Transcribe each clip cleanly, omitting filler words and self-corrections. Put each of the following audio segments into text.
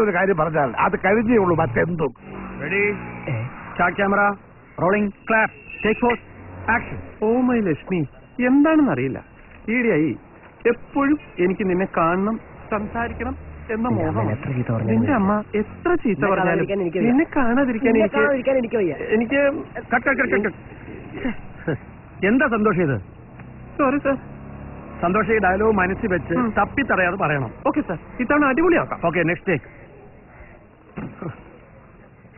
ഒരു കാര്യം പറഞ്ഞാൽ അത് കഴിഞ്ഞേ ഉള്ളൂ, മറ്റെന്തും. Ready, start camera, rolling, clap, take 4, action. Oh my Lakshmi, എന്താണെന്ന് അറിയില്ല, ഈയിടെയായി എപ്പോഴും എനിക്ക് നിന്നെ കാണണം, സംസാരിക്കണം എന്ന മോഹം. നിന്റെ അമ്മ എത്ര ചീത്ത പറഞ്ഞാലും നിന്നെ കാണാതിരിക്കാൻ എനിക്ക് എന്താ സന്തോഷം ഇത്? Sorry sir. സന്തോഷം ഈ ഡയലോഗ് മനസ്സിൽ വെച്ച് തപ്പിത്തടയാതെ പറയണം. ഓക്കെ സാർ, ഇത്തവണ അടിപൊളിയാക്കാം. Okay, next take.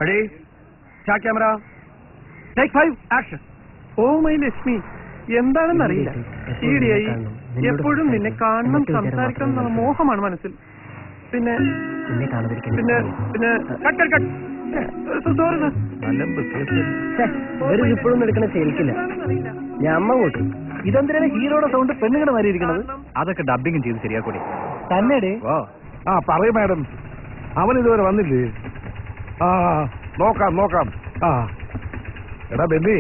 Ready, start camera, take 5, action. Oh my Lakshmi, എന്താണെന്ന് അറിയില്ല, ഈയിടെയായി എപ്പോഴും നിന്നെ കാണണം, സംസാരിക്കണം എന്നുള്ള മോഹമാണ് മനസ്സിൽ. പിന്നെ പിന്നെ പിന്നെ സോറി സാർ. ഇപ്പോഴൊന്നും എടുക്കണ ശരിക്കില്ല. ഞാൻ അമ്മ കൂട്ടി ഇതെന്തിനാണ് ഹീറോയുടെ സൗണ്ട് പെണ്ണുങ്ങളുടെ മാറി ഇരിക്കണത്? അതൊക്കെ ഡബിങ് ചെയ്ത് ശരിയാക്കൂടി തന്നെ. ആ പറയൂ മാഡം, അവൻ ഇതുവരെ വന്നില്ലേ? ആ നോക്കാം. ആ എടാ ബെന്നി,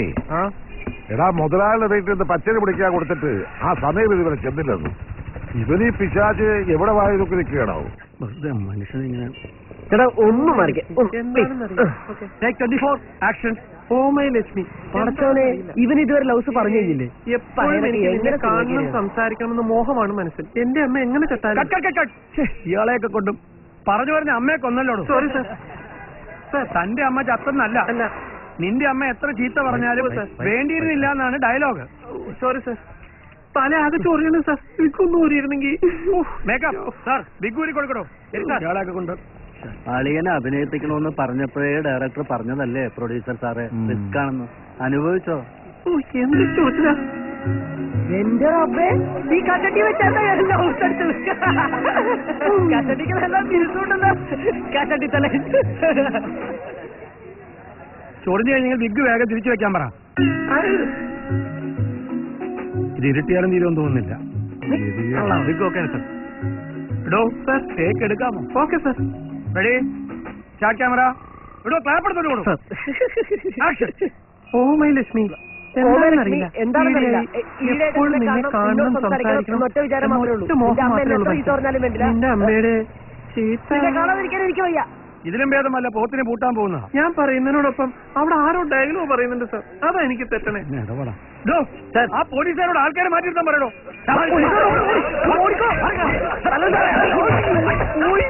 എടാ മുതലാളിയുടെ വീട്ടിൽ നിന്ന് പച്ചരി പിടിക്കാൻ കൊടുത്തിട്ട് ആ സമയം ഇതുവരെ ചെന്നില്ലെന്ന്. ഇവനീ പിശാച് എവിടെ വായി നോക്കി നിൽക്കുകയാണോ? മനുഷ്യനിങ്ങനെ. ചേട്ടാ ഒന്നും മാറിക്കേ. Take 24, action. Oh my Lakshmi, പടച്ചോനെ, ഇവൻ ഇതുവരെ ലൗസ് പറഞ്ഞു കഴിഞ്ഞില്ലേ? എപ്പോഴും എനിക്ക് നിന്നെ കാണണം, സംസാരിക്കണമെന്ന് മോഹമാണ് മനസ്സിൽ. എന്റെ അമ്മ എങ്ങനെ ചത്താലും. ഇയാളെയൊക്കെ കൊണ്ടും പറഞ്ഞ അമ്മയെ കൊന്നല്ലോടൂ. Sorry sir. തന്റെ അമ്മ ചത്തെന്നല്ല, നിന്റെ അമ്മ എത്ര ചീത്ത പറഞ്ഞാലും വേണ്ടിയിരുന്നില്ല എന്നാണ് ഡയലോഗ്. Sorry sir. തല ആകെ ചൊറിയണം സാർ, എനിക്കൊന്നും ഊരിയിരുന്നെങ്കിൽ. മേക്കപ്പ് സാർ, ബിഗൂരി കൊടുക്കണോ? ഇയാളെയൊക്കെ കൊണ്ട് അളിയനെ അഭിനയിപ്പിക്കണമെന്ന് പറഞ്ഞപ്പോഴേ ഡയറക്ടർ പറഞ്ഞതല്ലേ പ്രൊഡ്യൂസർ സാറെ, റിസ്ക് ആണെന്ന്. അനുഭവിച്ചോ? എന്ത് ചോദിച്ചാ? എന്റെ അമ്മേ, നീ കട്ടട്ടി വെച്ചാൽ കട്ടട്ടിക്കെല്ലാം തിരിച്ചുകൊണ്ടല്ലോ. കട്ടട്ടി തല ചൊറിഞ്ഞു കഴിഞ്ഞാൽ ബിഗ് വേഗം തിരിച്ചു വെക്കാൻ പറ. ഇത് ഇരുട്ടിയാലും തീരുമെന്ന് തോന്നുന്നില്ല. Big okay sir. ഇടോ സാർ, ടേക്ക് എടുക്കാമോ? Okay sir. Ready, start camera, ഇടോ ക്ലാപ്പ് എടുത്തോളൂ. ആക്ഷൻ. ഓ മൈ ലക്ഷ്മി, എന്താണെന്നറിയില്ല, എപ്പോഴും നിന്നെ കാണണം, സംസാരിക്കണം ഒറ്റ മോഹം മാത്രമേ ഉള്ളൂ. നിന്റെ അമ്മയുടെ ചീത്ത കാണാതിരിക്കാൻ എനിക്ക് വയ്യ. ഇതിലും ഭേദമല്ല പോത്തിനെ പൂട്ടാൻ പോകുന്ന. ഞാൻ പറയുന്നതിനോടൊപ്പം അവിടെ ആരോ ഡയലോഗ് പറയുന്നുണ്ട് സാർ, അതാ എനിക്ക് തെറ്റണേ. ആ പോലീസുകാരോട് ആൾക്കാരെ മാറ്റിയിരുത്താൻ പറയണോ? പോയി